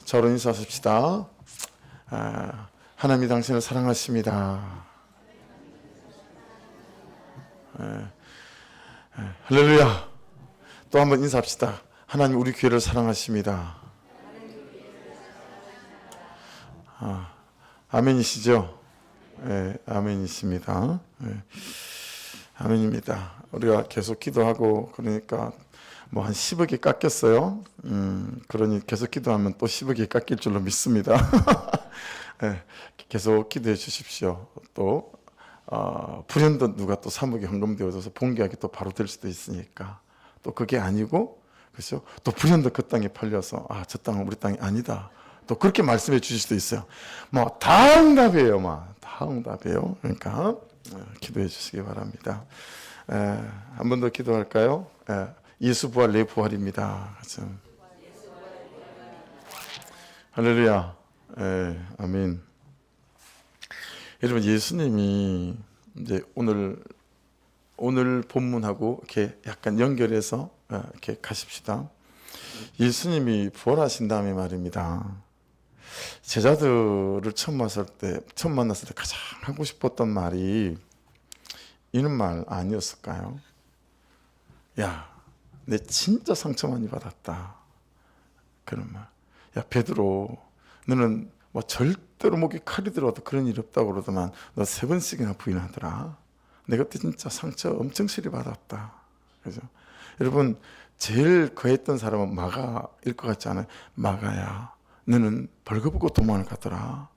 저로 인사하십시다. 하나님이 당신을 사랑하십니다. 할렐루야. 또 한번 인사합시다. 하나님 우리 교회를 사랑하십니다. 아멘이시죠? 아멘이십니다. 아멘입니다. 우리가 계속 기도하고 그러니까 뭐 한 10억이 깎였어요. 그러니 계속 기도하면 또 10억이 깎일 줄로 믿습니다. 계속 기도해 주십시오. 또 불현듯 누가 또 3억이 헌금되어져서 봉기하기 또 바로 될 수도 있으니까 또 그게 아니고 그렇죠? 또 불현듯 그 땅이 팔려서 저 땅은 우리 땅이 아니다. 또 그렇게 말씀해 주실 수도 있어요. 뭐 다 응답이에요, 다 응답이에요. 그러니까 기도해 주시기 바랍니다. 한 번 더 기도할까요? 예수 부활 내 부활입니다. 그렇죠? 할렐루야. 아멘. 여러분 예수님이 이제 오늘 본문하고 이렇게 약간 연결해서 이렇게 가십시다. 예수님이 부활하신 다음에 말입니다. 제자들을 처음 만났을 때 가장 하고 싶었던 말이 이런 말 아니었을까요? 야, 내 진짜 상처 많이 받았다. 그런 말. 야, 베드로, 너는 뭐 절대로 목에 칼이 들어도 그런 일 없다고 그러더만 너 3번씩이나 부인하더라. 내가 그때 진짜 상처 엄청 실이 받았다. 그죠? 여러분, 제일 거했던 사람은 마가일 것 같지 않아요? 마가야, 너는 벌거벗고 도망을 가더라.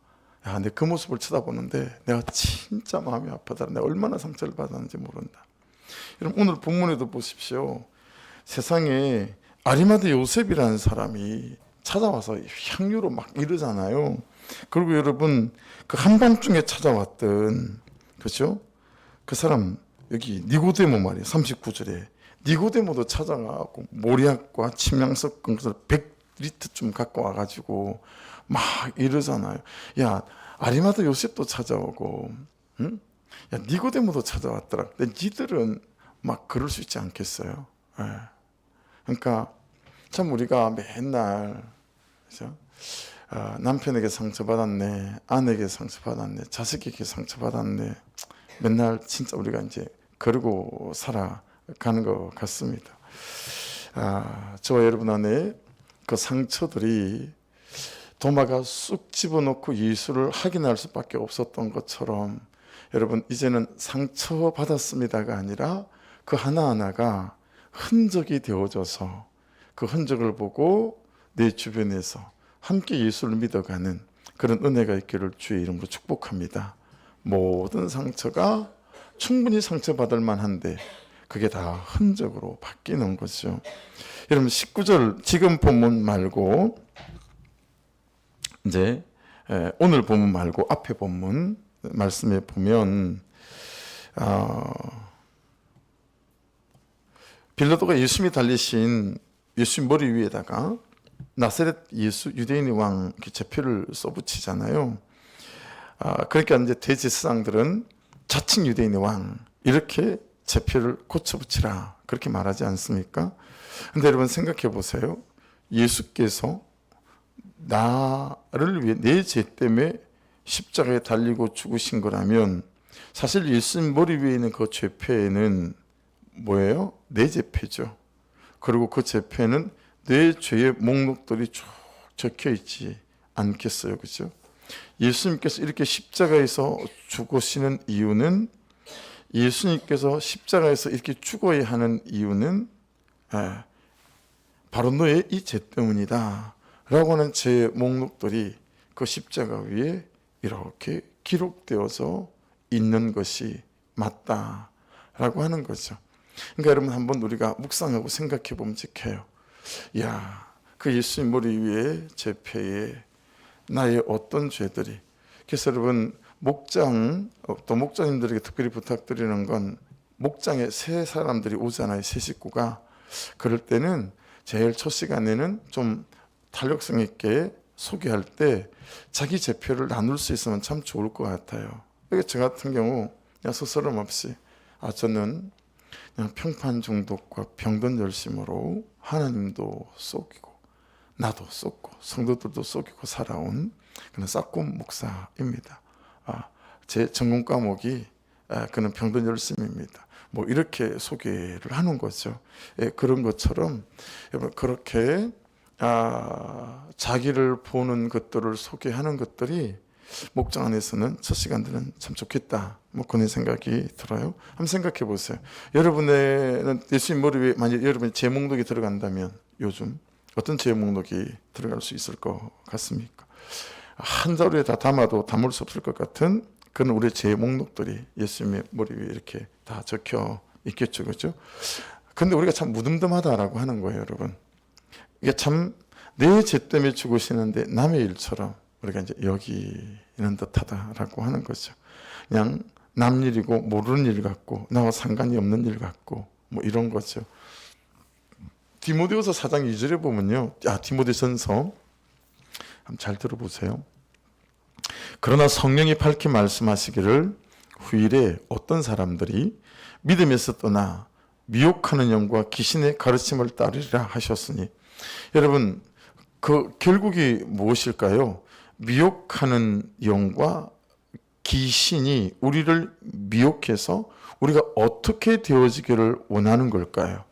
야, 내 그 모습을 쳐다보는데 내가 진짜 마음이 아프더라. 내가 얼마나 상처를 받았는지 모른다. 여러분, 오늘 본문에도 보십시오. 세상에 아리마대 요셉이라는 사람이 찾아와서 향유로 막 이러잖아요. 그리고 여러분, 그 한밤중에 찾아왔던, 그렇죠? 그 사람, 여기 니고데모 말이에요. 39절에. 니고데모도 찾아가고 모략과 침향석 것을 100리터쯤 갖고 와가지고 막 이러잖아요. 야, 아리마대 요셉도 찾아오고, 응? 야, 니고데모도 찾아왔더라. 근데 니들은 막 그럴 수 있지 않겠어요? 그러니까 참 우리가 맨날 그렇죠? 남편에게 상처받았네, 아내에게 상처받았네, 자식에게 상처받았네. 맨날 진짜 우리가 이제 그러고 살아가는 것 같습니다. 저와 여러분 안에 그 상처들이 도마가 쑥 집어넣고 예수를 확인할 수밖에 없었던 것처럼 여러분 이제는 상처받았습니다가 아니라 그 하나하나가 흔적이 되어져서 그 흔적을 보고 내 주변에서 함께 예수를 믿어가는 그런 은혜가 있기를 주의 이름으로 축복합니다. 모든 상처가 충분히 상처받을 만한데 그게 다 흔적으로 바뀌는 거죠. 여러분 19절 지금 본문 말고 이제 오늘 본문 말고 앞에 본문 말씀에 보면 빌라도가 예수님이 달리신 예수님 머리 위에다가 나사렛 예수 유대인의 왕 제표를 써붙이잖아요. 그러니까 이제 대제사장들은 자칭 유대인의 왕 이렇게 제표를 고쳐붙이라 그렇게 말하지 않습니까? 근데 여러분 생각해 보세요. 예수께서 나를 위해 내 죄 때문에 십자가에 달리고 죽으신 거라면 사실 예수님 머리 위에 있는 그 제표에는 뭐예요? 내 제표죠. 그리고 그 제표에는 내 죄의 목록들이 쭉 적혀 있지 않겠어요, 그죠? 예수님께서 이렇게 십자가에서 죽으시는 이유는 예수님께서 십자가에서 이렇게 죽어야 하는 이유는 바로 너의 이 죄 때문이다 라고 하는 죄의 목록들이 그 십자가 위에 이렇게 기록되어서 있는 것이 맞다라고 하는 거죠. 그러니까 여러분 한번 우리가 묵상하고 생각해 보면 직해요. 야, 그 예수님 머리 위에 제표에 나의 어떤 죄들이. 그래서 여러분 목장 또 목장님들에게 특별히 부탁드리는 건 목장에 새 사람들이 오잖아요. 새 식구가. 그럴 때는 제일 첫 시간에는 좀 탄력성 있게 소개할 때 자기 제표를 나눌 수 있으면 참 좋을 것 같아요. 그러니까 저 같은 경우 그냥 스스럼 없이 저는 그냥 평판 중독과 병든 열심으로 하나님도 속이고 나도 쏟고 성도들도 쏟고 살아온 그런 싹군 목사입니다. 제 전공 과목이 그는 병든 열심입니다. 뭐 이렇게 소개를 하는 거죠. 그런 것처럼 여러분 그렇게 자기를 보는 것들을 소개하는 것들이 목장 안에서는 첫 시간들은 참 좋겠다. 뭐 그런 생각이 들어요. 한번 생각해 보세요. 여러분의 예수님 머리 위에 만약 여러분이 제목록이 들어간다면 요즘 어떤 제목록이 들어갈 수 있을 것 같습니까? 한 자루에 다 담아도 담을 수 없을 것 같은 그런 우리 제목록들이 예수님의 머리 위에 이렇게 다 적혀 있겠죠, 그렇죠? 근데 우리가 참 무덤덤하다라고 하는 거예요, 여러분. 이게 참 내 죄 때문에 죽으시는데 남의 일처럼 우리가 이제 여기는 듯하다라고 하는 거죠. 그냥 남 일이고 모르는 일 같고 나와 상관이 없는 일 같고 뭐 이런 거죠. 디모데후서 4장 2절에 보면요. 디모데전서 한번 잘 들어보세요. 그러나 성령이 밝히 말씀하시기를 후일에 어떤 사람들이 믿음에서 떠나 미혹하는 영과 귀신의 가르침을 따르리라 하셨으니, 여러분 그 결국이 무엇일까요? 미혹하는 영과 귀신이 우리를 미혹해서 우리가 어떻게 되어지기를 원하는 걸까요?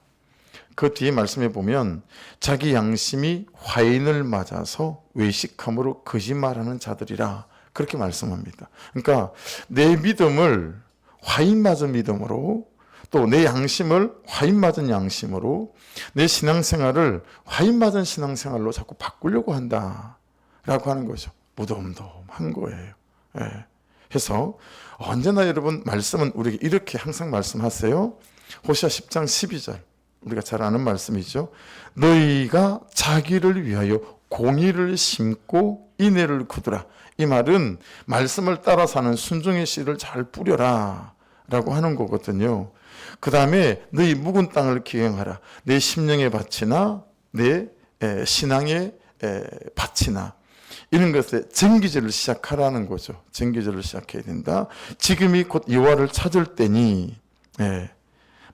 그 뒤에 말씀해 보면 자기 양심이 화인을 맞아서 외식함으로 거짓말하는 자들이라 그렇게 말씀합니다. 그러니까 내 믿음을 화인 맞은 믿음으로, 또 내 양심을 화인 맞은 양심으로, 내 신앙생활을 화인 맞은 신앙생활로 자꾸 바꾸려고 한다라고 하는 거죠. 무덤덤한 거예요. 그래서 언제나 여러분 말씀은 우리에게 이렇게 항상 말씀하세요. 호시아 10장 12절 우리가 잘 아는 말씀이죠. 너희가 자기를 위하여 공의를 심고 인애를 거두라. 이 말은 말씀을 따라 사는 순종의 씨를 잘 뿌려라 라고 하는 거거든요. 그 다음에 너희 묵은 땅을 기행하라. 내 심령의 밭이나 내 신앙의 밭이나 이런 것에 정기제를 시작하라는 거죠. 정기제를 시작해야 된다. 지금이 곧 여호와를 찾을 때니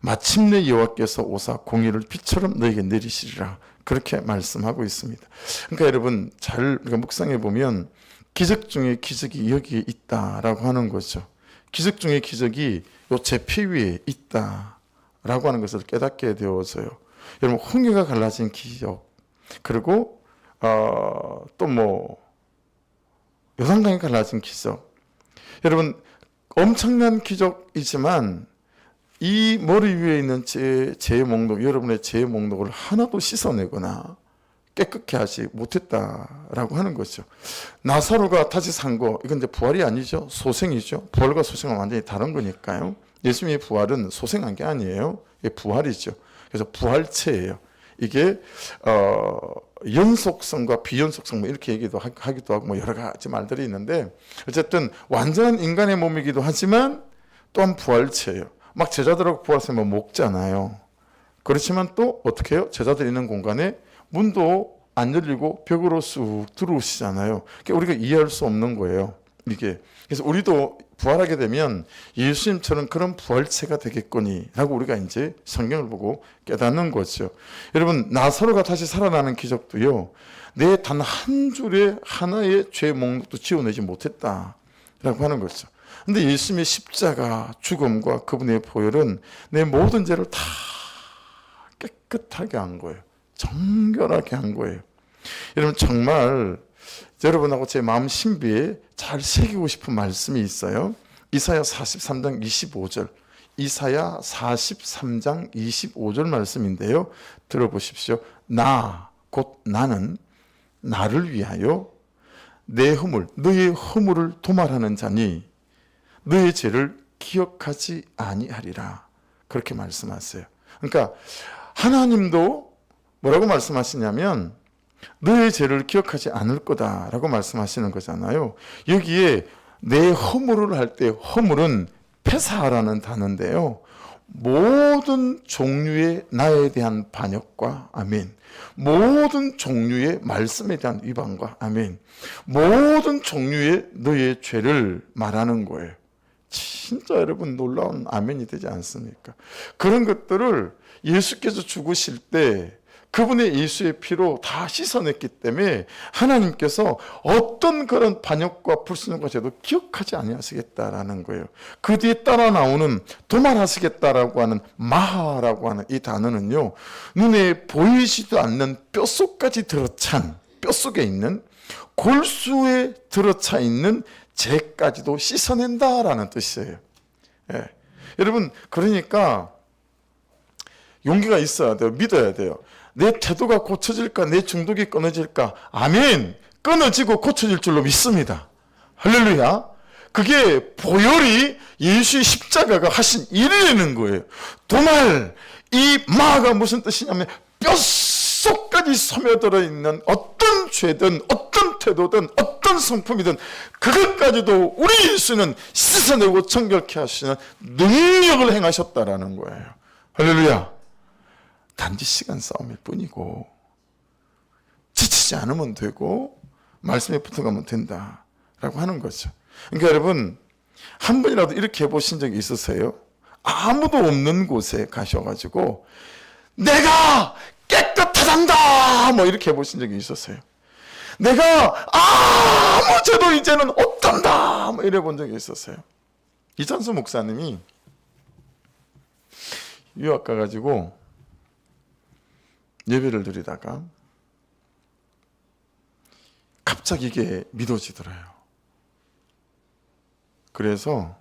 마침내 여호와께서 오사 공의를 빛처럼 너에게 내리시리라. 그렇게 말씀하고 있습니다. 그러니까 여러분 잘 우리가 묵상해 보면 기적 중에 기적이 여기에 있다라고 하는 거죠. 기적 중에 기적이 요 제피 위에 있다라고 하는 것을 깨닫게 되어져요. 여러분 홍해가 갈라진 기적, 그리고 또 뭐 요단강이 갈라진 기적. 여러분 엄청난 기적이지만 이 머리 위에 있는 죄의 목록, 여러분의 죄의 목록을 하나도 씻어내거나 깨끗게 하지 못했다라고 하는 거죠. 나사로가 다시 산 거, 이건 이제 부활이 아니죠. 소생이죠. 부활과 소생은 완전히 다른 거니까요. 예수님의 부활은 소생한 게 아니에요. 이게 부활이죠. 그래서 부활체예요. 이게 연속성과 비연속성 뭐 이렇게 얘기도 하기도 하고 뭐 여러 가지 말들이 있는데, 어쨌든 완전한 인간의 몸이기도 하지만 또한 부활체예요. 막 제자들하고 부활하면 먹잖아요. 그렇지만 또 어떻게 해요? 제자들 있는 공간에 문도 안 열리고 벽으로 쑥 들어오시잖아요. 그러니까 우리가 이해할 수 없는 거예요, 이게. 그래서 우리도 부활하게 되면 예수님처럼 그런 부활체가 되겠거니 라고 우리가 이제 성경을 보고 깨닫는 거죠. 여러분 나사로가 다시 살아나는 기적도요, 내 단 한 줄의 하나의 죄 목록도 지워내지 못했다라고 하는 거죠. 근데 예수님의 십자가 죽음과 그분의 보혈은 내 모든 죄를 다 깨끗하게 한 거예요. 정결하게 한 거예요. 여러분 정말 여러분하고 제 마음 신비에 잘 새기고 싶은 말씀이 있어요. 이사야 43장 25절. 이사야 43장 25절 말씀인데요. 들어보십시오. 곧 나는 나를 위하여 내 허물, 너의 허물을 도말하는 자니 너의 죄를 기억하지 아니하리라. 그렇게 말씀하세요. 그러니까 하나님도 뭐라고 말씀하시냐면 너의 죄를 기억하지 않을 거다라고 말씀하시는 거잖아요. 여기에 내 허물을 할 때 허물은 폐사하라는 단어인데요. 모든 종류의 나에 대한 반역과 아멘, 모든 종류의 말씀에 대한 위반과 아멘, 모든 종류의 너의 죄를 말하는 거예요. 진짜 여러분 놀라운 아멘이 되지 않습니까? 그런 것들을 예수께서 죽으실 때 그분의 예수의 피로 다 씻어냈기 때문에 하나님께서 어떤 그런 반역과 불순종과 죄도 기억하지 아니하시겠다라는 거예요. 그 뒤에 따라 나오는 도말하시겠다라고 하는 마하라고 하는 이 단어는요, 눈에 보이지도 않는 뼛속까지 들어찬, 뼛속에 있는 골수에 들어차 있는 죄까지도 씻어낸다라는 뜻이에요. 예. 여러분, 그러니까 용기가 있어야 돼요. 믿어야 돼요. 내 태도가 고쳐질까? 내 중독이 끊어질까? 아멘! 끊어지고 고쳐질 줄로 믿습니다. 할렐루야! 그게 보혈이 예수의 십자가가 하신 일이라는 거예요. 도말, 이 마가 무슨 뜻이냐면 뼛속까지 스며들어 있는 어떤 죄든 어떤 태도든 어떤 성품이든 그것까지도 우리 예수는 씻어내고 정결케 하시는 능력을 행하셨다라는 거예요. 할렐루야! 단지 시간 싸움일 뿐이고 지치지 않으면 되고 말씀에 붙어가면 된다라고 하는 거죠. 그러니까 여러분, 한 번이라도 이렇게 해보신 적이 있으세요? 아무도 없는 곳에 가셔가지고 내가 깨끗하단다 뭐 이렇게 해보신 적이 있었어요? 내가 아무 죄도 이제는 없단다 뭐 이래 본 적이 있었어요? 이찬수 목사님이 유학 가가지고 예배를 드리다가 갑자기 이게 믿어지더래요. 그래서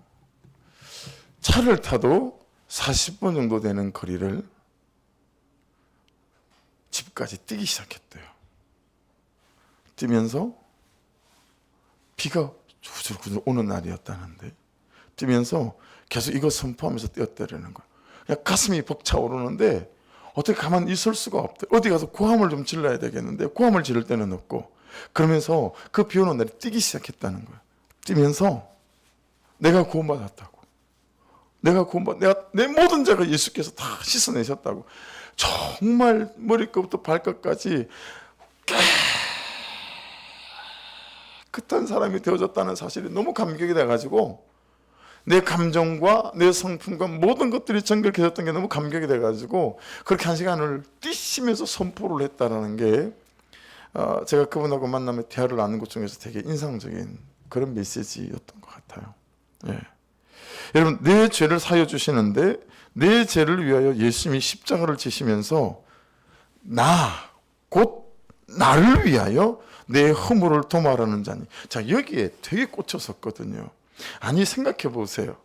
차를 타도 40분 정도 되는 거리를 집까지 뛰기 시작했대요. 뛰면서 비가 구슬구슬 오는 날이었다는데 뛰면서 계속 이거 선포하면서 뛰었다라는 거예요. 그냥 가슴이 벅차오르는데 어떻게 가만히 있을 수가 없대. 어디 가서 고함을 좀 질러야 되겠는데 고함을 지를 때는 없고, 그러면서 그 비 오는 날에 뛰기 시작했다는 거예요. 뛰면서 내가 구원받았다고, 내가 내 모든 죄가 예수께서 다 씻어내셨다고, 정말 머리끝부터 발끝까지 깨끗한 사람이 되어졌다는 사실이 너무 감격이 돼가지고 내 감정과 내 성품과 모든 것들이 정결해졌던 게 너무 감격이 돼가지고 그렇게 한 시간을 뛰시면서 선포를 했다라는 게 제가 그분하고 만나며 대화를 나눈 것 중에서 되게 인상적인 그런 메시지였던 것 같아요. 예. 여러분, 내 죄를 사여 주시는데 내 죄를 위하여 예수님이 십자가를 지시면서 곧 나를 위하여 내 허물을 도말하는 자니. 자, 여기에 되게 꽂혔었거든요. 아니, 생각해 보세요.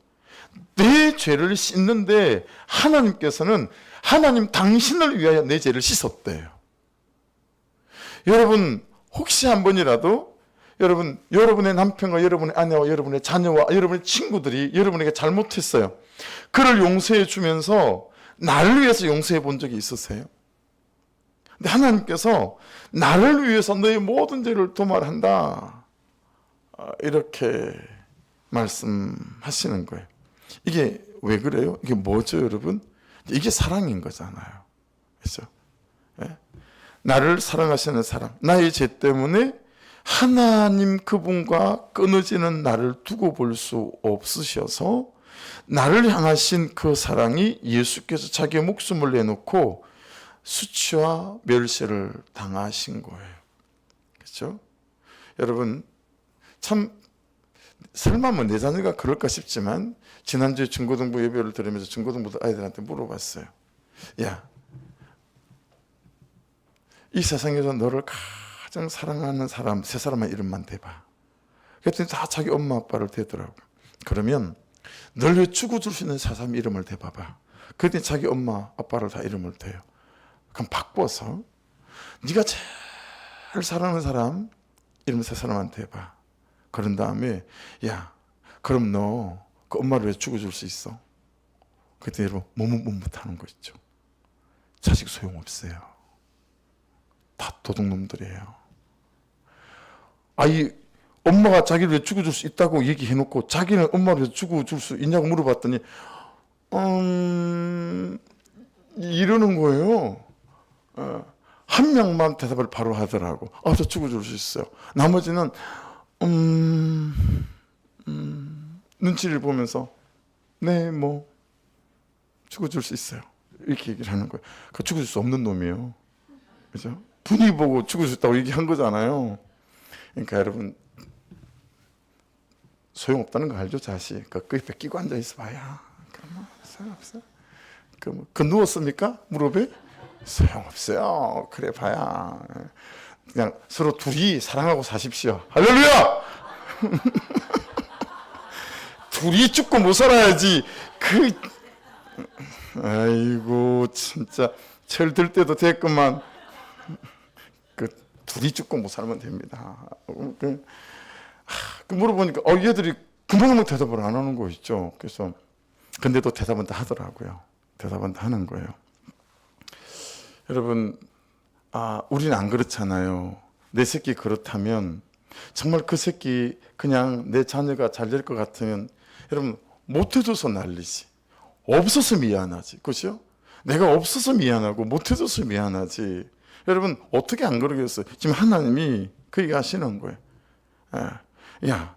내 죄를 씻는데 하나님께서는 하나님 당신을 위하여 내 죄를 씻었대요. 여러분, 혹시 한 번이라도 여러분의 남편과 여러분의 아내와 여러분의 자녀와 여러분의 친구들이 여러분에게 잘못했어요. 그를 용서해 주면서 나를 위해서 용서해 본 적이 있으세요? 근데 하나님께서 나를 위해서 너의 모든 죄를 도말한다, 이렇게 말씀하시는 거예요. 이게 왜 그래요? 이게 뭐죠, 여러분? 이게 사랑인 거잖아요. 그렇죠? 네? 나를 사랑하시는 사랑, 나의 죄 때문에 하나님 그분과 끊어지는 나를 두고 볼 수 없으셔서 나를 향하신 그 사랑이 예수께서 자기의 목숨을 내놓고 수치와 멸시를 당하신 거예요. 그렇죠? 여러분, 참 설마 뭐 내 자녀가 그럴까 싶지만 지난주에 중고등부 예배를 들으면서 중고등부 아이들한테 물어봤어요. 야, 이 세상에서 너를 가장 사랑하는 사람 세 사람의 이름만 대봐. 그랬더니 다 자기 엄마 아빠를 대더라고요. 그러면 널 죽어줄 수 있는 세 사람 이름을 대봐봐. 그랬더니 자기 엄마 아빠를 다 이름을 대요. 그럼 바꿔서 네가 제일 사랑하는 사람 이름 세 사람한테 해봐. 그런 다음에 야, 그럼 너 그 엄마를 왜 죽어줄 수 있어? 그때 여러분 머뭇머뭇하는 거 있죠. 자식 소용없어요. 다 도둑놈들이에요. 아이 엄마가 자기를 왜 죽어줄 수 있다고 얘기해놓고 자기는 엄마를 왜 죽어줄 수 있냐고 물어봤더니 이러는 거예요. 한 명만 대답을 바로 하더라고. 저 죽어줄 수 있어요. 나머지는 눈치를 보면서 네, 뭐 죽어줄 수 있어요. 이렇게 얘기를 하는 거예요. 그 죽어줄 수 없는 놈이에요. 그죠? 분위 보고 죽을 수 있다고 얘기한 거잖아요. 그러니까 여러분 소용없다는 거 알죠? 자식 그 옆에 끼고 앉아 있어 봐야 그러면 소용없어. 그 누웠습니까? 무릎에? 소용없어요. 그래 봐야 그냥 서로 둘이 사랑하고 사십시오. 할렐루야! 둘이 죽고 못 살아야지. 아이고 진짜 철 들 때도 됐구만. 둘이 죽고 못 살면 됩니다. 물어보니까 얘들이 금방금방 대답을 안 하는 거 있죠. 그래서 근데도 대답은 다 하더라고요. 대답은 다 하는 거예요. 여러분, 우리는 안 그렇잖아요. 내 새끼 그렇다면 정말 그 새끼 그냥 내 자녀가 잘 될 것 같으면 여러분 못해줘서 난리지. 없어서 미안하지. 그렇죠? 내가 없어서 미안하고 못해줘서 미안하지. 여러분 어떻게 안 그러겠어요? 지금 하나님이 그 얘기 하시는 거예요. 야,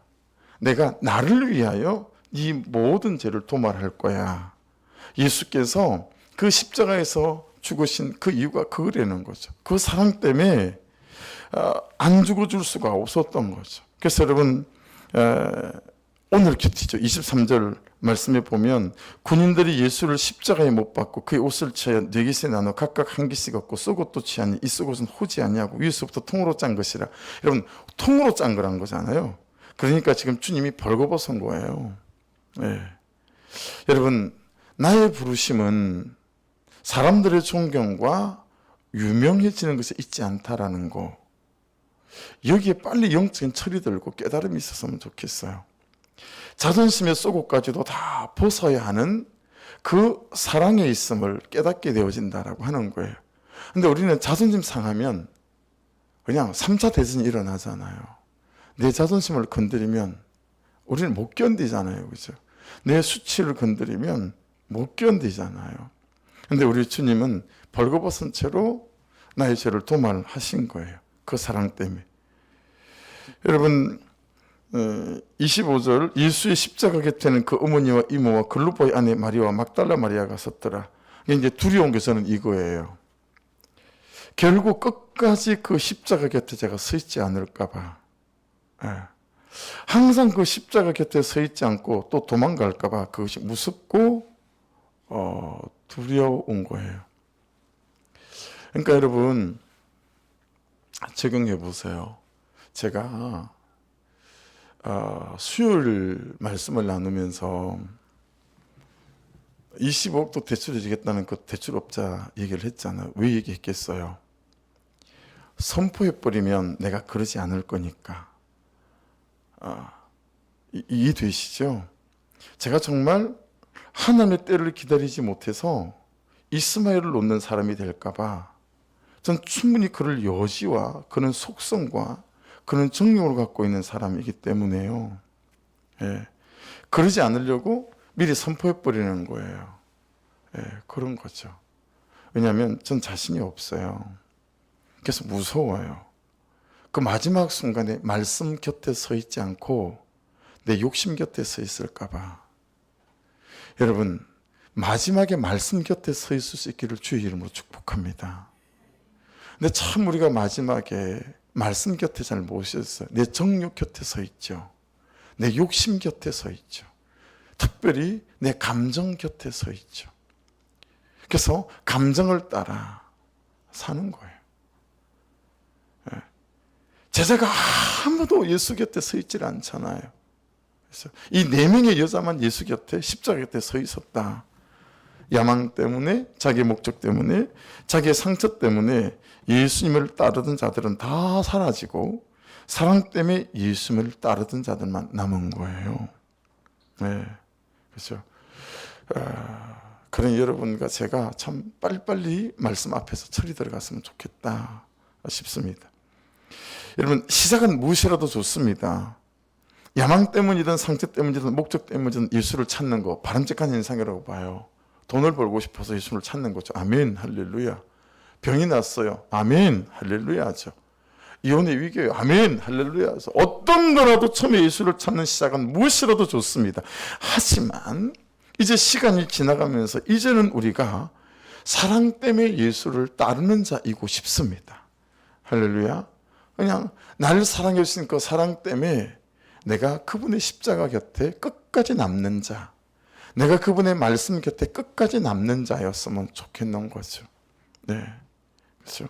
내가 나를 위하여 네 모든 죄를 도말할 거야. 예수께서 그 십자가에서 죽으신 그 이유가 그거라는 거죠. 그 사랑 때문에 안 죽어줄 수가 없었던 거죠. 그래서 여러분 오늘 큐티죠. 23절 말씀에 보면 군인들이 예수를 십자가에 못 박고 그의 옷을 취하여 4개씩 나눠 각각 한 개씩 얻고 썩옷도 취하니 이 썩옷은 호지 아니하고 위에서부터 통으로 짠 것이라. 여러분 통으로 짠 거란 거잖아요. 그러니까 지금 주님이 벌거벗은 거예요. 네. 여러분 나의 부르심은 사람들의 존경과 유명해지는 것에 있지 않다라는 거. 여기에 빨리 영적인 철이 들고 깨달음이 있었으면 좋겠어요. 자존심의 쏘고까지도 다 벗어야 하는 그 사랑에 있음을 깨닫게 되어진다라고 하는 거예요. 근데 우리는 자존심 상하면 그냥 3차 대전이 일어나잖아요. 내 자존심을 건드리면 우리는 못 견디잖아요. 그죠? 내 수치를 건드리면 못 견디잖아요. 근데 우리 주님은 벌거벗은 채로 나의 죄를 도말하신 거예요. 그 사랑 때문에. 여러분 25절 예수의 십자가 곁에는 그 어머니와 이모와 글로바의 아내 마리아와 막달라 마리아가 섰더라. 이제 두려운 게 저는 이거예요. 결국 끝까지 그 십자가 곁에 제가 서 있지 않을까 봐. 항상 그 십자가 곁에 서 있지 않고 또 도망갈까 봐 그것이 무섭고 두려운 거예요. 그러니까 여러분 적용해 보세요. 제가 수요일 말씀을 나누면서 25억도 대출해 주겠다는 그 대출업자 얘기를 했잖아요. 왜 얘기했겠어요? 선포해버리면 내가 그러지 않을 거니까. 이해되시죠? 제가 정말 하나님의 때를 기다리지 못해서 이스마엘을 놓는 사람이 될까봐 전 충분히 그럴 여지와 그런 속성과 그런 정욕을 갖고 있는 사람이기 때문에요. 그러지 않으려고 미리 선포해버리는 거예요. 그런 거죠. 왜냐하면 전 자신이 없어요. 그래서 무서워요. 그 마지막 순간에 말씀 곁에 서 있지 않고 내 욕심 곁에 서 있을까 봐. 여러분 마지막에 말씀 곁에 서 있을 수 있기를 주의 이름으로 축복합니다. 근데 참 우리가 마지막에 말씀 곁에 잘 못 있어요. 내 정욕 곁에 서 있죠. 내 욕심 곁에 서 있죠. 특별히 내 감정 곁에 서 있죠. 그래서 감정을 따라 사는 거예요. 제자가 아무도 예수 곁에 서 있질 않잖아요. 그래서 이 4명의 여자만 예수 곁에 십자가 곁에 서 있었다. 야망 때문에, 자기의 목적 때문에, 자기의 상처 때문에 예수님을 따르던 자들은 다 사라지고 사랑 때문에 예수님을 따르던 자들만 남은 거예요. 그렇죠. 그런 여러분과 제가 참 빨리빨리 말씀 앞에서 철이 들어갔으면 좋겠다 싶습니다. 여러분 시작은 무엇이라도 좋습니다. 야망 때문이든 상처 때문이든 목적 때문이든 예수를 찾는 거 바람직한 인상이라고 봐요. 돈을 벌고 싶어서 예수를 찾는 거죠. 아멘 할렐루야. 병이 났어요. 아멘 할렐루야죠. 이혼의 위기예요. 아멘 할렐루야. 어떤 거라도 처음에 예수를 찾는 시작은 무엇이라도 좋습니다. 하지만 이제 시간이 지나가면서 이제는 우리가 사랑 때문에 예수를 따르는 자이고 싶습니다. 할렐루야. 그냥 나를 사랑해 주신 그 사랑 때문에 내가 그분의 십자가 곁에 끝까지 남는 자, 내가 그분의 말씀 곁에 끝까지 남는 자였으면 좋겠는 거죠. 네, 그렇죠.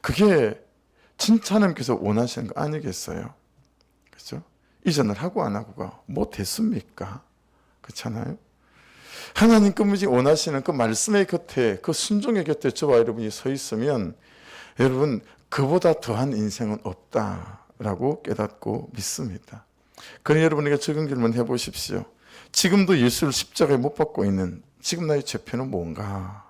그게 진짜 하나님께서 원하시는 거 아니겠어요? 그렇죠? 이전을 하고 안 하고가 뭐 됐습니까? 그렇잖아요. 하나님 그분이 원하시는 그 말씀의 곁에, 그 순종의 곁에 저와 여러분이 서 있으면 여러분 그보다 더한 인생은 없다라고 깨닫고 믿습니다. 그러니 여러분에게 적은 질문 해보십시오. 지금도 예수를 십자가에 못 박고 있는 지금 나의 죄표는 뭔가?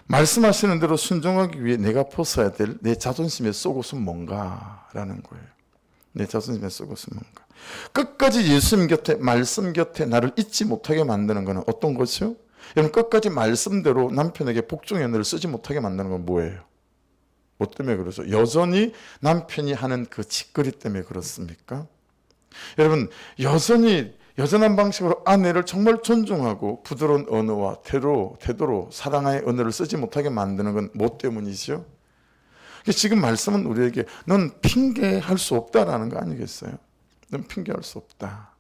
말씀하시는 대로 순종하기 위해 내가 벗어야 될 내 자존심의 속옷은 뭔가? 라는 거예요. 내 자존심의 속옷은 뭔가? 끝까지 예수님 곁에, 말씀 곁에 나를 잊지 못하게 만드는 것은 어떤 거죠? 여러분 끝까지 말씀대로 남편에게 복종의 언어를 쓰지 못하게 만드는 건 뭐예요? 뭐 때문에 그러죠? 여전히 남편이 하는 그 짓거리 때문에 그렇습니까? 여러분 여전한 방식으로 아내를 정말 존중하고 부드러운 언어와 태도로 사랑의 언어를 쓰지 못하게 만드는 건 뭐 때문이죠? 지금 말씀은 우리에게 넌 핑계할 수 없다라는 거 아니겠어요? 넌 핑계할 수 없다.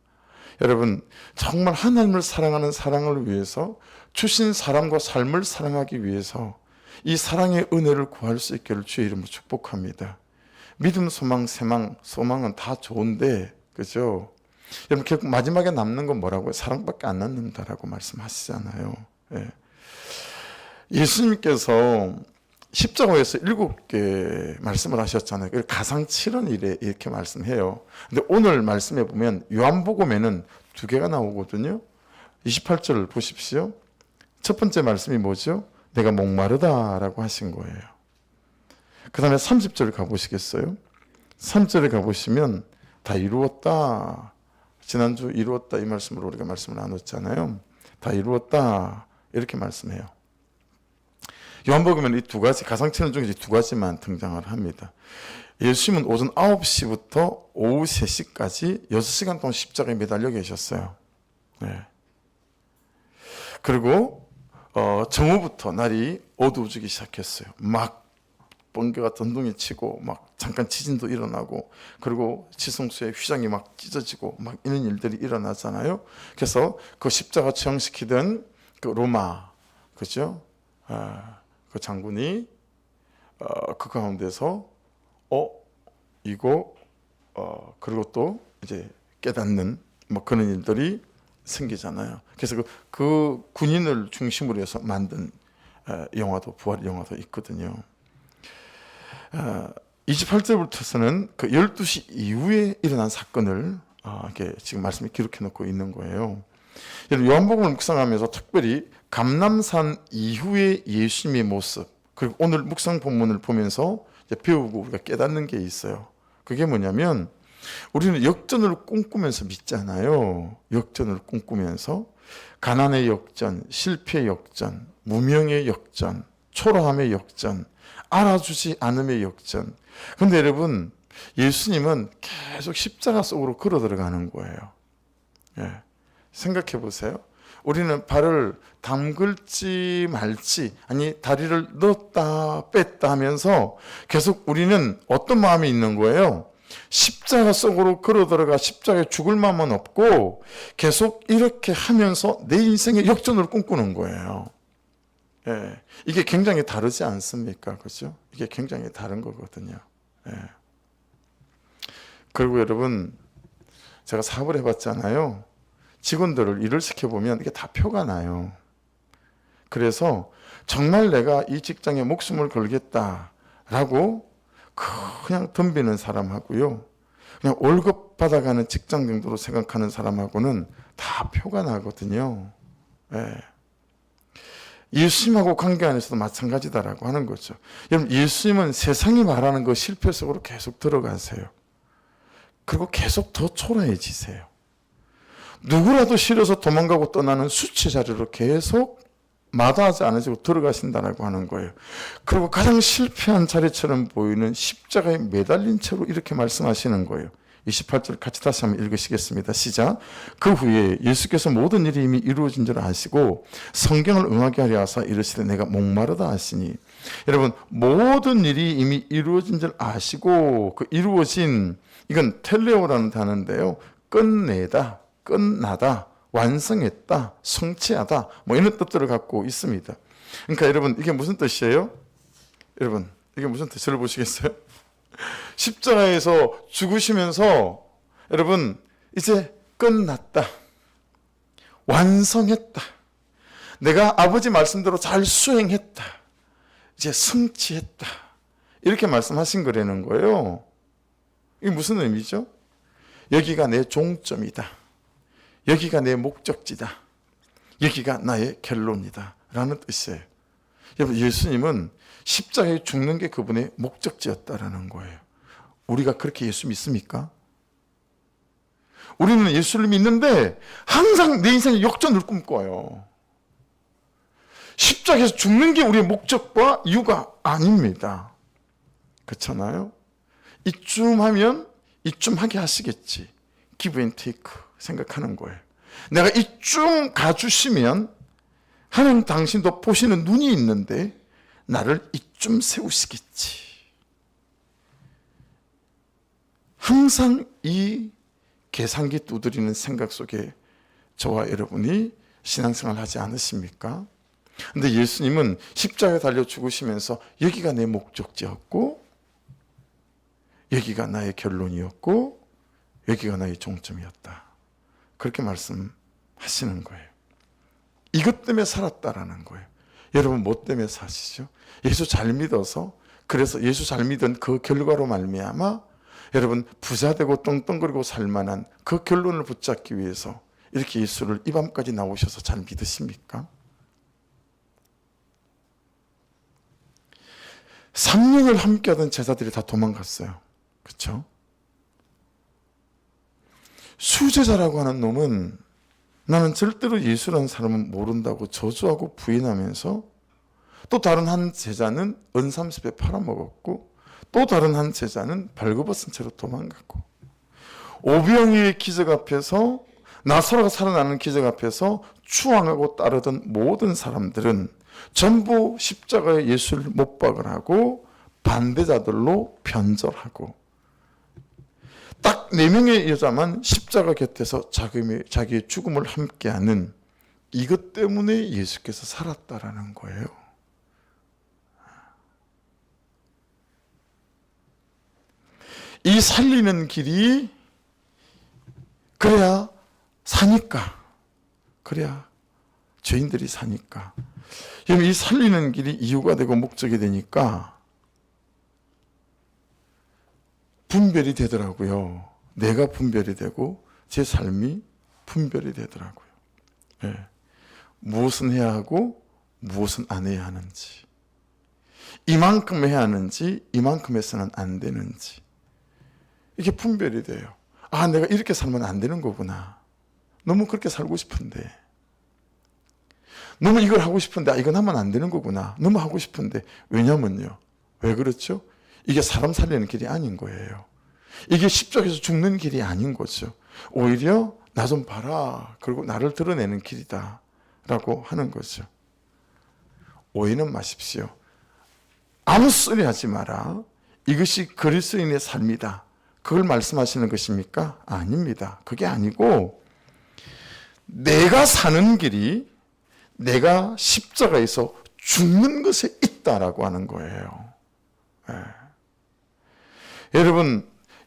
여러분 정말 하나님을 사랑하는 사랑을 위해서 주신 사람과 삶을 사랑하기 위해서 이 사랑의 은혜를 구할 수 있기를 주의 이름으로 축복합니다. 믿음, 소망, 소망은 다 좋은데 그죠? 여러분 결국 마지막에 남는 건 뭐라고요? 사랑밖에 안 남는다라고 말씀하시잖아요. 예. 예수님께서 십자가에서 7개 말씀을 하셨잖아요. 가상칠언 이래 이렇게 말씀해요. 근데 오늘 말씀해 보면 요한복음에는 2개가 나오거든요. 28절을 보십시오. 첫 번째 말씀이 뭐죠? 내가 목마르다라고 하신 거예요. 그 다음에 30절 가보시겠어요? 3절에 가보시면 다 이루었다. 지난주 이루었다 이 말씀으로 우리가 말씀을 나눴잖아요. 다 이루었다 이렇게 말씀해요. 요한복음에는 이 2가지 가상치는 중에 2가지만 등장을 합니다. 예수님은 오전 9시부터 오후 3시까지 6시간 동안 십자가에 매달려 계셨어요. 네. 그리고 정오부터 날이 어두워지기 시작했어요. 막 번개가 던둥이 치고 막 잠깐 지진도 일어나고 그리고 지성수의 휘장이 막 찢어지고 막 이런 일들이 일어나잖아요. 그래서 그 십자가 처형시키던 그 로마 그죠? 그 장군이 그 가운데서 이거 그리고 또 이제 깨닫는 뭐 그런 일들이 생기잖아요. 그래서 그 군인을 중심으로 해서 만든 영화도 부활 영화도 있거든요. 28절부터서는 그 12시 이후에 일어난 사건을 이렇게 지금 말씀에 기록해 놓고 있는 거예요. 요한복음을 묵상하면서 특별히 감람산 이후의 예수님의 모습 그리고 오늘 묵상 본문을 보면서 이제 배우고 우리가 깨닫는 게 있어요. 그게 뭐냐면 우리는 역전을 꿈꾸면서 믿잖아요. 역전을 꿈꾸면서 가난의 역전, 실패의 역전, 무명의 역전, 초라함의 역전, 알아주지 않음의 역전. 그런데 여러분 예수님은 계속 십자가 속으로 걸어 들어가는 거예요. 예. 생각해 보세요. 우리는 발을 담글지 말지 아니 다리를 넣었다 뺐다 하면서 계속 우리는 어떤 마음이 있는 거예요? 십자가 속으로 걸어 들어가 십자가에 죽을 마음은 없고 계속 이렇게 하면서 내 인생의 역전을 꿈꾸는 거예요. 예, 이게 굉장히 다르지 않습니까? 그렇죠? 이게 굉장히 다른 거거든요. 예. 그리고 여러분 제가 사업을 해봤잖아요. 직원들을 일을 시켜보면 이게 다 표가 나요. 그래서 정말 내가 이 직장에 목숨을 걸겠다라고 그냥 덤비는 사람하고요. 그냥 월급 받아가는 직장 정도로 생각하는 사람하고는 다 표가 나거든요. 예. 예수님하고 관계 안에서도 마찬가지다라고 하는 거죠. 여러분 예수님은 세상이 말하는 그 실패 속으로 계속 들어가세요. 그리고 계속 더 초라해지세요. 누구라도 싫어서 도망가고 떠나는 수치 자리로 계속 마다하지 않으시고 들어가신다라고 하는 거예요. 그리고 가장 실패한 자리처럼 보이는 십자가에 매달린 채로 이렇게 말씀하시는 거예요. 28절 같이 다시 한번 읽으시겠습니다. 시작. 그 후에 예수께서 모든 일이 이미 이루어진 줄 아시고 성경을 응하게 하려 하사 이르시되 내가 목마르다 하시니, 여러분 모든 일이 이미 이루어진 줄 아시고, 그 이루어진, 이건 텔레오라는 단어인데요, 끝내다, 끝나다, 완성했다, 성취하다, 뭐 이런 뜻들을 갖고 있습니다. 그러니까 여러분 이게 무슨 뜻이에요? 여러분 이게 무슨 뜻을 보시겠어요? 십자가에서 죽으시면서 여러분 이제 끝났다, 완성했다, 내가 아버지 말씀대로 잘 수행했다, 이제 성취했다, 이렇게 말씀하신 거라는 거예요. 이게 무슨 의미죠? 여기가 내 종점이다, 여기가 내 목적지다, 여기가 나의 결론이다 라는 뜻이에요. 여러분 예수님은 십자가에 죽는 게 그분의 목적지였다라는 거예요. 우리가 그렇게 예수 믿습니까? 우리는 예수를 믿는데 항상 내 인생의 역전을 꿈꿔요. 십자가에서 죽는 게 우리의 목적과 이유가 아닙니다. 그렇잖아요? 이쯤 하면 이쯤 하게 하시겠지, give and take 생각하는 거예요. 내가 이쯤 가주시면 하나님 당신도 보시는 눈이 있는데 나를 이쯤 세우시겠지. 항상 이 계산기 두드리는 생각 속에 저와 여러분이 신앙생활 하지 않으십니까? 근데 예수님은 십자가에 달려 죽으시면서 여기가 내 목적지였고, 여기가 나의 결론이었고, 여기가 나의 종점이었다, 그렇게 말씀하시는 거예요. 이것 때문에 살았다라는 거예요. 여러분 뭐 때문에 사시죠? 예수 잘 믿어서, 그래서 예수 잘 믿은 그 결과로 말미암아 여러분 부자 되고 떵떵거리고 살만한 그 결론을 붙잡기 위해서 이렇게 예수를 이 밤까지 나오셔서 잘 믿으십니까? 3년을 함께하던 제자들이 다 도망갔어요. 그렇죠? 수제자라고 하는 놈은 나는 절대로 예수라는 사람은 모른다고 저주하고 부인하면서, 또 다른 한 제자는 은 30에 팔아먹었고, 또 다른 한 제자는 벌거벗은 채로 도망갔고, 오병이의 기적 앞에서, 나사로가 살아나는 기적 앞에서 추앙하고 따르던 모든 사람들은 전부 십자가에 예수를 못 박으라고 반대자들로 변절하고, 딱 4명의 여자만 십자가 곁에서 자기의 죽음을 함께하는, 이것 때문에 예수께서 살았다라는 거예요. 이 살리는 길이 그래야 사니까, 그래야 죄인들이 사니까. 이 살리는 길이 이유가 되고 목적이 되니까 분별이 되더라고요. 내가 분별이 되고 제 삶이 분별이 되더라고요. 네. 무엇은 해야 하고 무엇은 안 해야 하는지, 이만큼 해야 하는지 이만큼 해서는 안 되는지, 이게 분별이 돼요. 아, 내가 이렇게 살면 안 되는 거구나. 너무 그렇게 살고 싶은데, 너무 이걸 하고 싶은데 아, 이건 하면 안 되는 거구나. 너무 하고 싶은데. 왜냐면요, 왜 그렇죠? 이게 사람 살리는 길이 아닌 거예요. 이게 십자가에서 죽는 길이 아닌 거죠. 오히려 나 좀 봐라, 그리고 나를 드러내는 길이다 라고 하는 거죠. 오해는 마십시오. 아무 소리 하지 마라, 이것이 그리스도인의 삶이다, 그걸 말씀하시는 것입니까? 아닙니다. 그게 아니고, 내가 사는 길이 내가 십자가에서 죽는 것에 있다라고 하는 거예요. 네.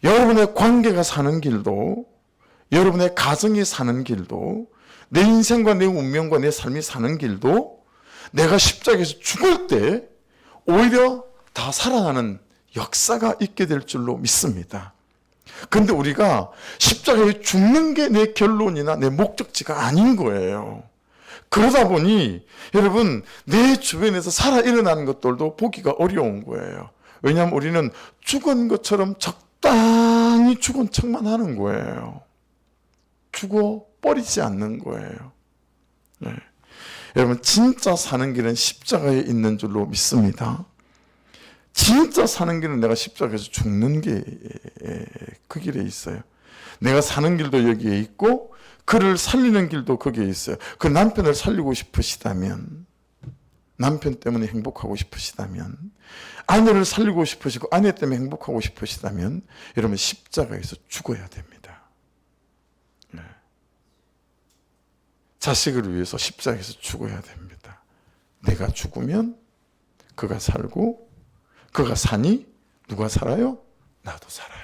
여러분의 관계가 사는 길도, 여러분의 가정이 사는 길도, 내 인생과 내 운명과 내 삶이 사는 길도 내가 십자가에서 죽을 때 오히려 다 살아나는 역사가 있게 될 줄로 믿습니다. 그런데 우리가 십자가에 죽는 게 내 결론이나 내 목적지가 아닌 거예요. 그러다 보니 여러분 내 주변에서 살아 일어나는 것들도 보기가 어려운 거예요. 왜냐하면 우리는 죽은 것처럼 적당히 죽은 척만 하는 거예요. 죽어버리지 않는 거예요. 네. 여러분 진짜 사는 길은 십자가에 있는 줄로 믿습니다. 진짜 사는 길은 내가 십자가에서 죽는 게 그 길에 있어요. 내가 사는 길도 여기에 있고 그를 살리는 길도 거기에 있어요. 그 남편을 살리고 싶으시다면, 남편 때문에 행복하고 싶으시다면, 아내를 살리고 싶으시고 아내 때문에 행복하고 싶으시다면 여러분 십자가에서 죽어야 됩니다. 네. 자식을 위해서 십자가에서 죽어야 됩니다. 내가 죽으면 그가 살고, 그가 사니 누가 살아요? 나도 살아요.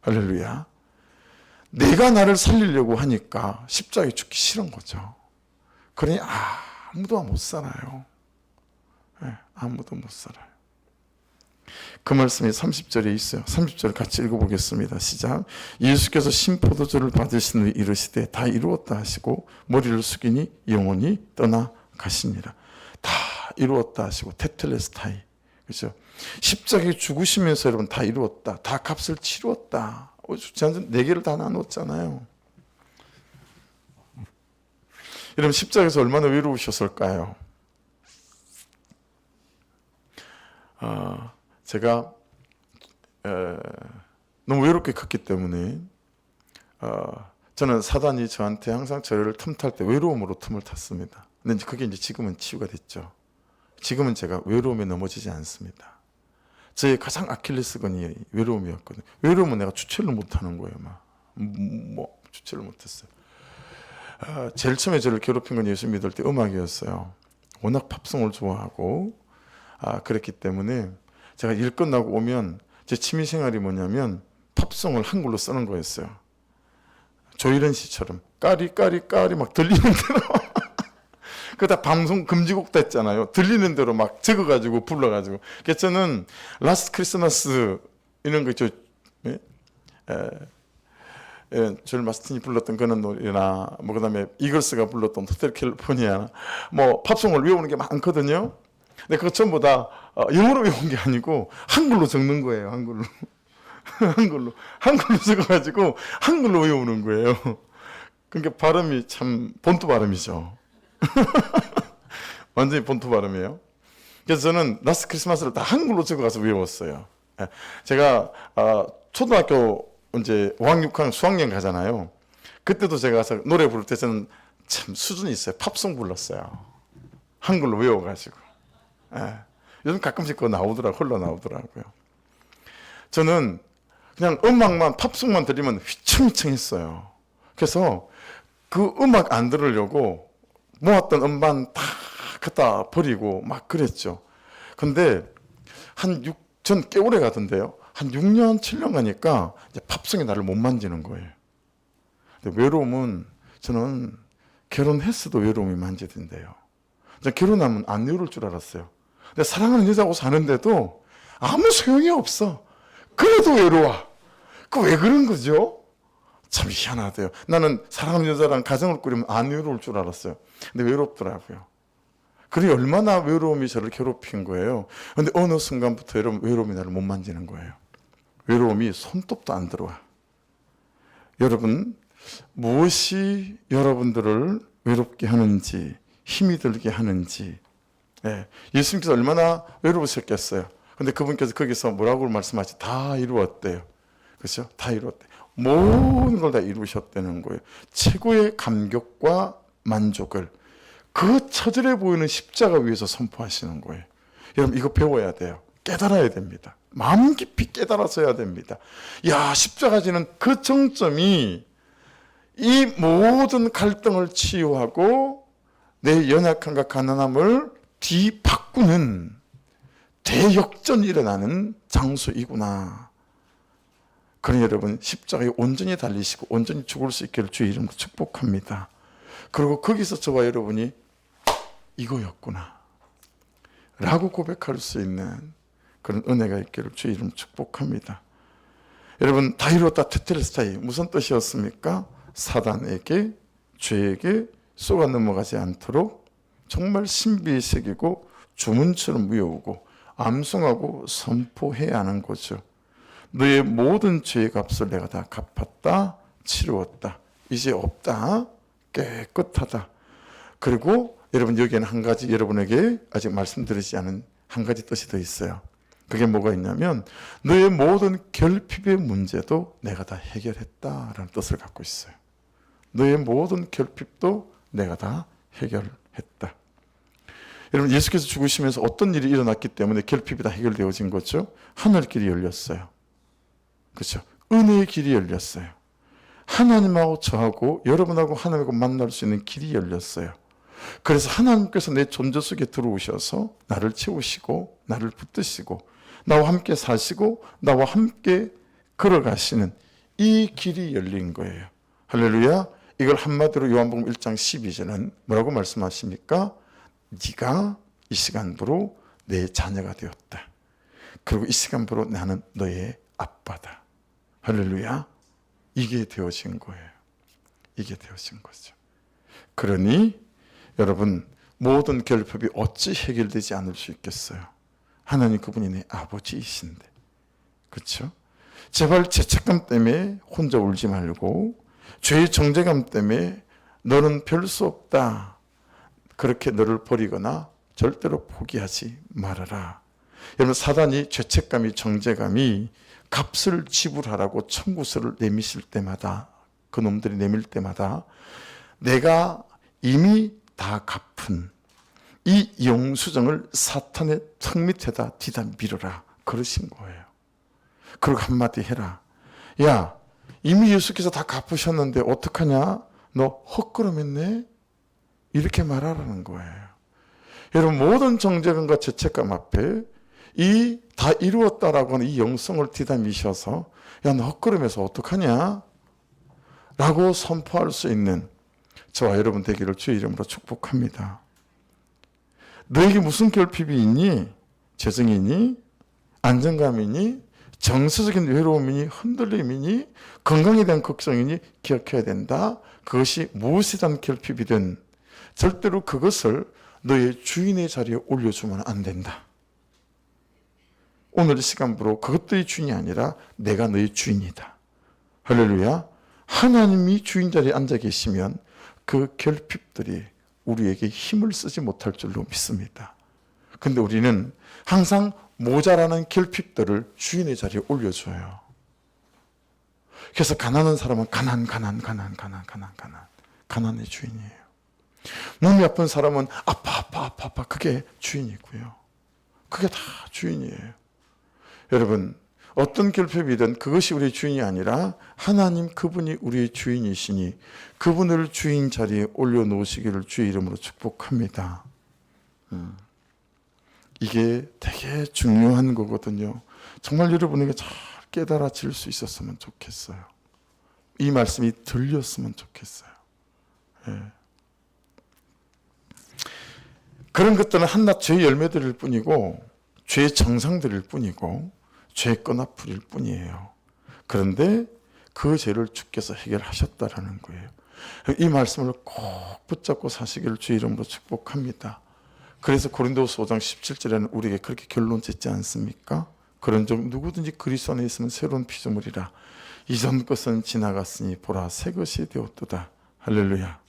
할렐루야. 내가 나를 살리려고 하니까 십자가에 죽기 싫은 거죠. 그러니 아무도 못 살아요. 네, 아무도 못 살아요. 그 말씀이 30절에 있어요. 30절 같이 읽어보겠습니다. 시작. 예수께서 신포도주를 받으신 후 이르시되 다 이루었다 하시고 머리를 숙이니 영혼이 떠나가시니라. 다 이루었다 하시고 테텔레스타이, 그렇죠? 십자가에 죽으시면서 여러분 다 이루었다, 다 값을 치루었다. 저한테 네 개를 다 나눴잖아요. 여러분 십자가에서 얼마나 외로우셨을까요? 제가 너무 외롭게 컸기 때문에 저는 사단이 저한테 항상 저를 틈탈 때 외로움으로 틈을 탔습니다. 근데 그게 이제 지금은 치유가 됐죠. 지금은 제가 외로움에 넘어지지 않습니다. 제 가장 아킬레스건이 외로움이었거든요. 외로움은 내가 주체를 못하는 거예요. 주체를 못했어요. 제일 처음에 저를 괴롭힌 건 예수 믿을 때 음악이었어요. 워낙 팝송을 좋아하고 그랬기 때문에 제가 일 끝나고 오면 제 취미생활이 뭐냐면 팝송을 한글로 쓰는 거였어요. 조이런 씨처럼 까리 막 들리는 대로 그다 방송 금지곡 됐잖아요. 들리는 대로 막 적어가지고 불러가지고. 그래서 저는 라스트 크리스마스 이런 거 있죠. 존 마스틴이 불렀던 그런 노래나 그다음에 이글스가 불렀던 호텔 캘리포니아 팝송을 외우는 게 많거든요. 근데 그거 전부 다 영어로 외운 게 아니고 한글로 적는 거예요. 한글로 적어가지고 한글로 외우는 거예요. 그러니까 발음이 참 본토 발음이죠. 완전히 본토 발음이에요. 그래서 저는 라스트 크리스마스를 다 한글로 적어가서 외웠어요. 제가 초등학교 이제 5학년, 6학년 수학여행 가잖아요. 그때도 제가 가서 노래 부를 때 저는 참 수준이 있어요. 팝송 불렀어요. 한글로 외워가지고. 요즘 가끔씩 그거 흘러나오더라고요. 저는 그냥 음악만, 팝송만 들리면 휘청휘청했어요. 그래서 그 음악 안 들으려고 모았던 음반 다 갖다 버리고 막 그랬죠. 근데 전 꽤 오래 가던데요. 한 6년, 7년 가니까 이제 팝송이 나를 못 만지는 거예요. 근데 외로움은 저는 결혼했어도 외로움이 만지던데요. 결혼하면 안 외로울 줄 알았어요. 근데 사랑하는 여자하고 사는데도 아무 소용이 없어. 그래도 외로워. 그 왜 그런 거죠? 참 희한하대요. 나는 사랑하는 여자랑 가정을 꾸리면 안 외로울 줄 알았어요. 근데 외롭더라고요. 그래 얼마나 외로움이 저를 괴롭힌 거예요. 근데 어느 순간부터 여러분 외로움이 나를 못 만지는 거예요. 외로움이 손톱도 안 들어와. 여러분 무엇이 여러분들을 외롭게 하는지, 힘이 들게 하는지, 예수님께서 얼마나 외로우셨겠어요. 근데 그분께서 거기서 뭐라고 말씀하시? 다 이루었대요. 그렇죠? 다 이루었대요. 모든 걸 다 이루셨다는 거예요. 최고의 감격과 만족을 그 처절해 보이는 십자가 위에서 선포하시는 거예요. 여러분 이거 배워야 돼요. 깨달아야 됩니다. 마음 깊이 깨달아서 해야 됩니다. 십자가 지는 그 정점이 이 모든 갈등을 치유하고 내 연약함과 가난함을 뒤바꾸는 대역전이 일어나는 장소이구나. 그러니 여러분 십자가에 온전히 달리시고 온전히 죽을 수 있기를 주의 이름으로 축복합니다. 그리고 거기서 저와 여러분이 이거였구나 라고 고백할 수 있는 그런 은혜가 있기를 주의 이름으로 축복합니다. 여러분 다 이루었다 테텔레스타이 무슨 뜻이었습니까? 사단에게 죄에게 쏘가 넘어가지 않도록 정말 신비에 새기고 주문처럼 외우고 암송하고 선포해야 하는 거죠. 너의 모든 죄의 값을 내가 다 갚았다, 치루었다, 이제 없다, 깨끗하다. 그리고 여러분 여기에는 한 가지 여러분에게 아직 말씀드리지 않은 한 가지 뜻이 더 있어요. 그게 뭐가 있냐면 너의 모든 결핍의 문제도 내가 다 해결했다라는 뜻을 갖고 있어요. 너의 모든 결핍도 내가 다 해결했다. 여러분, 예수께서 죽으시면서 어떤 일이 일어났기 때문에 결핍이 다 해결되어진 거죠? 하늘길이 열렸어요. 그렇죠? 은혜의 길이 열렸어요. 하나님하고 저하고 여러분하고 하나님하고 만날 수 있는 길이 열렸어요. 그래서 하나님께서 내 존재 속에 들어오셔서 나를 채우시고 나를 붙드시고 나와 함께 사시고 나와 함께 걸어가시는 이 길이 열린 거예요. 할렐루야. 이걸 한마디로 요한복음 1장 12절은 뭐라고 말씀하십니까? 네가 이 시간부로 내 자녀가 되었다. 그리고 이 시간부로 나는 너의 아빠다. 할렐루야. 이게 되어진 거예요. 이게 되어진 거죠. 그러니 여러분, 모든 결핍이 어찌 해결되지 않을 수 있겠어요? 하나님 그분이 내 아버지이신데. 그렇죠? 제발 죄책감 때문에 혼자 울지 말고 죄의 정죄감 때문에 너는 별 수 없다. 그렇게 너를 버리거나 절대로 포기하지 말아라. 여러분, 사단이 죄책감이 정죄감이 값을 지불하라고 청구서를 내미실 때마다, 그 놈들이 내밀 때마다 내가 이미 다 갚은 이 영수증을 사탄의 턱 밑에다 뒤다 밀어라 그러신 거예요. 그리고 한마디 해라. 야, 이미 예수께서 다 갚으셨는데 어떡하냐? 너 헛걸음했네? 이렇게 말하라는 거예요. 여러분, 모든 정죄감과 죄책감 앞에 이 다 이루었다라고 하는 이 영성을 뒤다 미셔서 야, 너 헛걸음해서 어떡하냐? 라고 선포할 수 있는 저와 여러분 되기를 주의 이름으로 축복합니다. 너에게 무슨 결핍이 있니? 재정이니? 안정감이니? 정서적인 외로움이니? 흔들림이니? 건강에 대한 걱정이니? 기억해야 된다. 그것이 무엇이든 결핍이든 절대로 그것을 너의 주인의 자리에 올려주면 안 된다. 오늘 이 시간부로 그것들이 주인이 아니라 내가 너의 주인이다. 할렐루야. 하나님이 주인 자리에 앉아 계시면 그 결핍들이 우리에게 힘을 쓰지 못할 줄로 믿습니다. 근데 우리는 항상 모자라는 결핍들을 주인의 자리에 올려줘요. 그래서 가난한 사람은 가난의 주인이에요. 몸이 아픈 사람은 아파 그게 주인이고요. 그게 다 주인이에요. 여러분, 어떤 결핍이든 그것이 우리의 주인이 아니라 하나님 그분이 우리의 주인이시니 그분을 주인 자리에 올려놓으시기를 주의 이름으로 축복합니다. 이게 되게 중요한 거거든요. 정말 여러분에게 잘 깨달아질 수 있었으면 좋겠어요. 이 말씀이 들렸으면 좋겠어요. 예. 그런 것들은 한낱 죄의 열매들일 뿐이고 죄의 정상들일 뿐이고 죄의 끈앞풀일 뿐이에요. 그런데 그 죄를 주께서 해결하셨다라는 거예요. 이 말씀을 꼭 붙잡고 사시기를 주의 이름으로 축복합니다. 그래서 고린도후서 5장 17절에는 우리에게 그렇게 결론 짓지 않습니까? 그런즉 누구든지 그리스도 안에 있으면 새로운 피조물이라. 이전 것은 지나갔으니 보라 새 것이 되었도다. 할렐루야.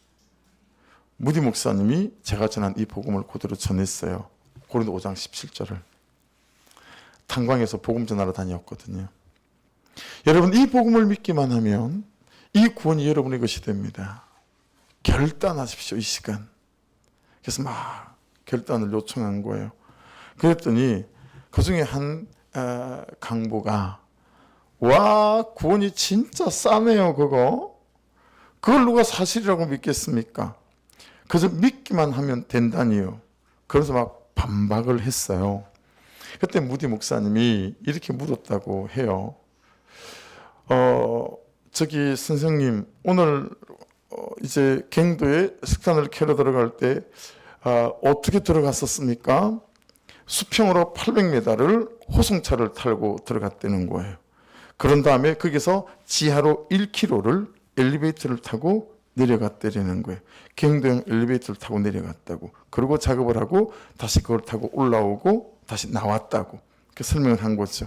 무디 목사님이 제가 전한 이 복음을 그대로 전했어요. 고린도 5장 17절을. 탄광에서 복음 전하러 다녔거든요. 여러분, 이 복음을 믿기만 하면 이 구원이 여러분의 것이 됩니다. 결단하십시오, 이 시간. 그래서 막 결단을 요청한 거예요. 그랬더니 그 중에 한 강부가 와, 구원이 진짜 싸네요, 그거. 그걸 누가 사실이라고 믿겠습니까? 그래서 믿기만 하면 된다니요. 그래서 막 반박을 했어요. 그때 무디 목사님이 이렇게 물었다고 해요. 저기 선생님, 오늘 이제 갱도에 식단을 캐러 들어갈 때 어떻게 들어갔었습니까? 수평으로 800m를 호송차를 타고 들어갔다는 거예요. 그런 다음에 거기서 지하로 1km를 엘리베이터를 타고 내려갔다는 거예요. 갱도형 엘리베이터를 타고 내려갔다고. 그리고 작업을 하고 다시 그걸 타고 올라오고 다시 나왔다고. 그 설명을 한 거죠.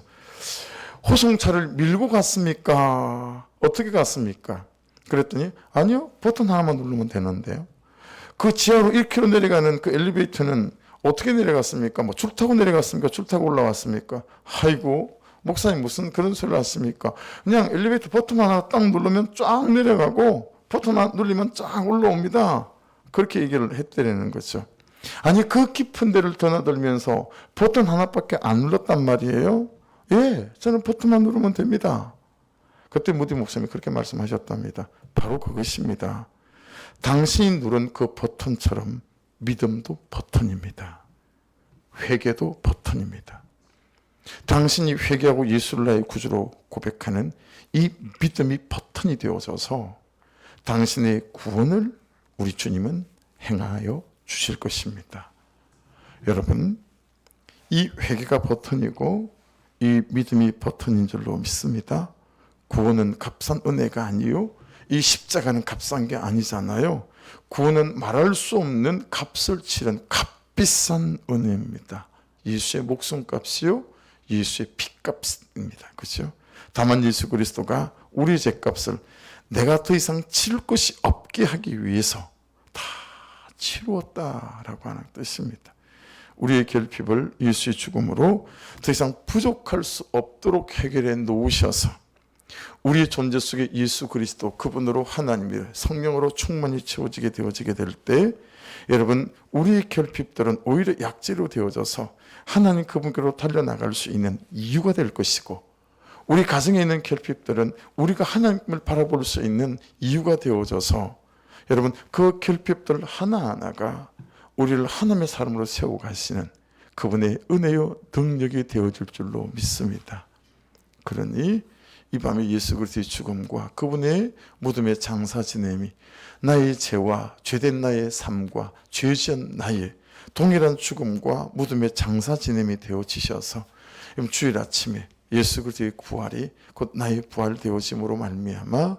호송차를 밀고 갔습니까? 어떻게 갔습니까? 그랬더니 아니요, 버튼 하나만 누르면 되는데요. 그 지하로 1km 내려가는 그 엘리베이터는 어떻게 내려갔습니까? 뭐 줄 타고 내려갔습니까? 줄 타고 올라왔습니까? 아이고, 목사님 무슨 그런 소리를 하십니까? 그냥 엘리베이터 버튼 하나 딱 누르면 쫙 내려가고 버튼 하나 누르면 쫙 올라옵니다. 그렇게 얘기를 했다는 거죠. 아니, 그 깊은 데를 드나들면서 버튼 하나밖에 안 눌렀단 말이에요? 예, 저는 버튼만 누르면 됩니다. 그때 무디 목사님이 그렇게 말씀하셨답니다. 바로 그것입니다. 당신이 누른 그 버튼처럼 믿음도 버튼입니다. 회개도 버튼입니다. 당신이 회개하고 예수를 나의 구주로 고백하는 이 믿음이 버튼이 되어져서 당신의 구원을 우리 주님은 행하여 주실 것입니다. 여러분, 이 회개가 버튼이고 이 믿음이 버튼인 줄로 믿습니다. 구원은 값싼 은혜가 아니요, 이 십자가는 값싼 게 아니잖아요. 구원은 말할 수 없는 값을 치른 값비싼 은혜입니다. 예수의 목숨값이요, 예수의 피값입니다. 그렇죠? 다만 예수 그리스도가 우리 죄값을 내가 더 이상 치를 것이 없게 하기 위해서 다 치루었다라고 하는 뜻입니다. 우리의 결핍을 예수의 죽음으로 더 이상 부족할 수 없도록 해결해 놓으셔서 우리의 존재 속에 예수 그리스도, 그분으로 하나님의 성령으로 충만히 채워지게 되어지게 될 때, 여러분, 우리의 결핍들은 오히려 약재로 되어져서 하나님 그분께로 달려나갈 수 있는 이유가 될 것이고, 우리 가정에 있는 결핍들은 우리가 하나님을 바라볼 수 있는 이유가 되어져서, 여러분, 그 결핍들 하나하나가 우리를 하나님의 사람으로 세워가시는 그분의 은혜요 능력이 되어질 줄로 믿습니다. 그러니 이 밤에 예수 그리스도의 죽음과 그분의 무덤의 장사 지냄이 나의 죄와 죄된 나의 삶과 죄지은 나의 동일한 죽음과 무덤의 장사 지냄이 되어지셔서 주일 아침에 예수 그리스도의 부활이 곧 나의 부활되어짐으로 말미암아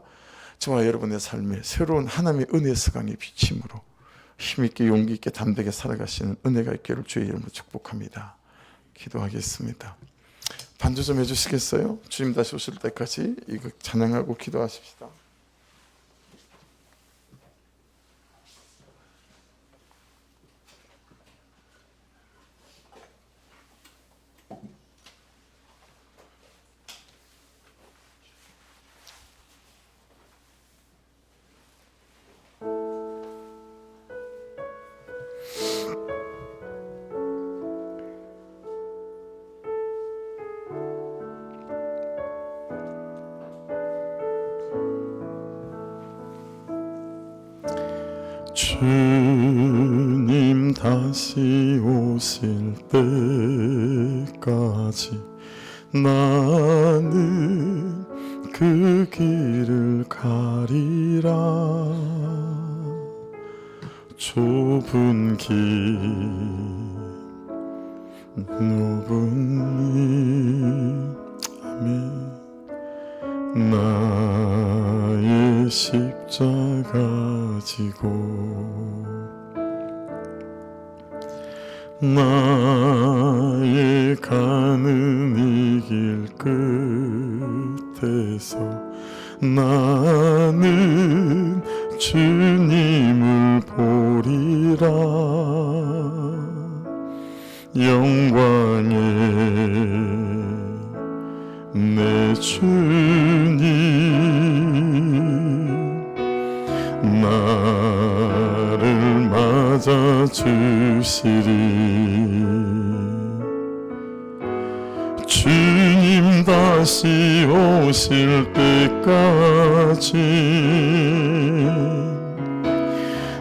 저와 여러분의 삶에 새로운 하나님의 은혜 서강의 비침으로 힘있게 용기 있게 담대하게 살아가시는 은혜가 있기를 주의 이름으로 축복합니다. 기도하겠습니다. 반주 좀 해주시겠어요? 주님 다시 오실 때까지 이거 찬양하고 기도하십시다. 주님 다시 오실 때까지 나는 그 길을 가리라. 좁은 길 좁은 아멘. 나의 십자가 지고 나의 가는 이 길 끝에서 나는 주님을 보리라. 영광의 내 주님 나를 맞아주시리. 주님 다시 오실 때까지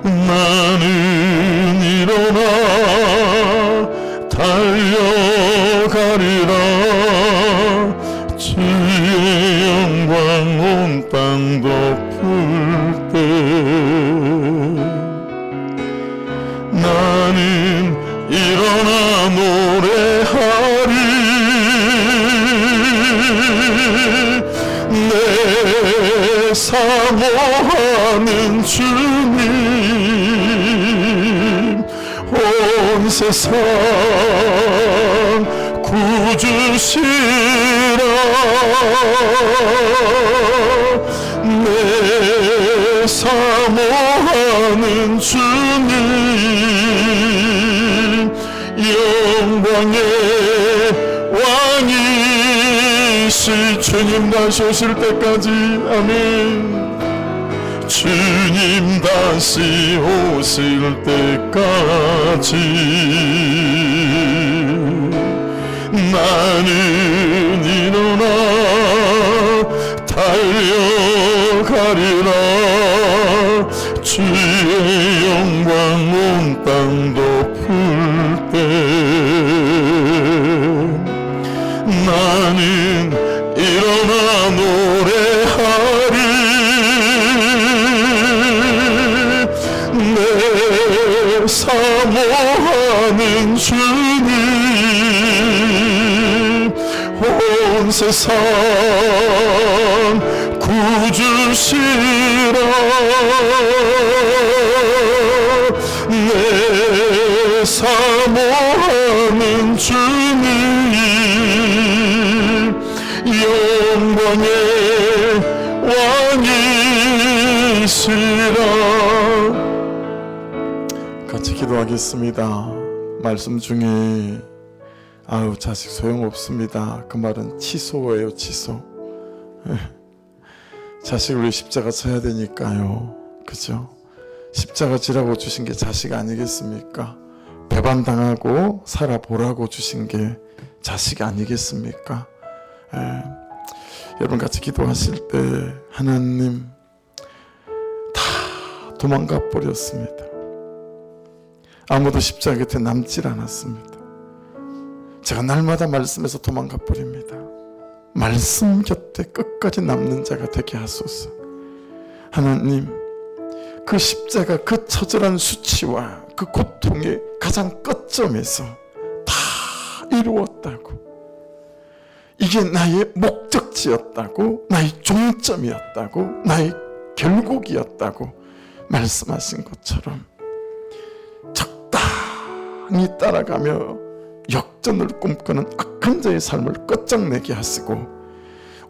나는 일어나 달려가리라. 주의 영광 온 땅 덮을 때 나는 일어나 노래하리. 내 사모하는 주님 온 세상 구주시라. 내 사모하는 주님, 영광의 왕이시 주님 다시 오실 때까지. 아멘. 주님 다시 오실 때까지 나는 일어나 달려가리라. 주의 영광 온 땅 덮을 때 나는 일어나 노래하리. 내 사모하는 주님, 온 세상 구주시라. 내 사모하는 주님, 영광의 왕이시라. 같이 기도하겠습니다. 말씀 중에 아유 자식 소용없습니다, 그 말은 취소예요. 취소. 자식을 위해 십자가 져야 되니까요. 그죠? 십자가 지라고 주신 게 자식 아니겠습니까? 배반당하고 살아보라고 주신 게 자식 아니겠습니까? 여러분 같이 기도하실 때 하나님 다 도망가 버렸습니다. 아무도 십자가 곁에 남질 않았습니다. 제가 날마다 말씀에서 도망가 버립니다. 말씀 곁에 끝까지 남는 자가 되게 하소서. 하나님, 그 십자가 그 처절한 수치와 그 고통의 가장 끝점에서 다 이루었다고, 이게 나의 목적지였다고, 나의 종점이었다고, 나의 결국이었다고 말씀하신 것처럼 적당히 따라가며 역전을 꿈꾸는 악한 자의 삶을 끝장내게 하시고,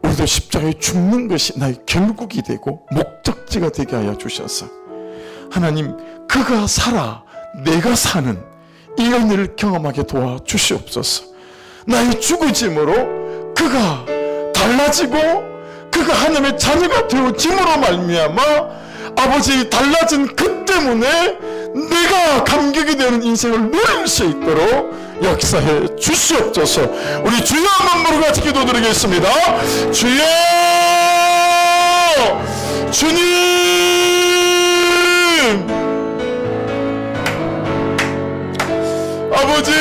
우리도 십자가에 죽는 것이 나의 결국이 되고 목적지가 되게 하여 주셔서 하나님, 그가 살아 내가 사는 이런 일을 경험하게 도와주시옵소서. 나의 죽어짐으로 그가 달라지고 그가 하나님의 자녀가 되어짐으로 말미암아 아버지 달라진 그 때문에 내가 감격이 되는 인생을 누릴 수 있도록 역사해 주시옵소서. 우리 주여 한번 같이 기도드리겠습니다. 주여, 주님, 아버지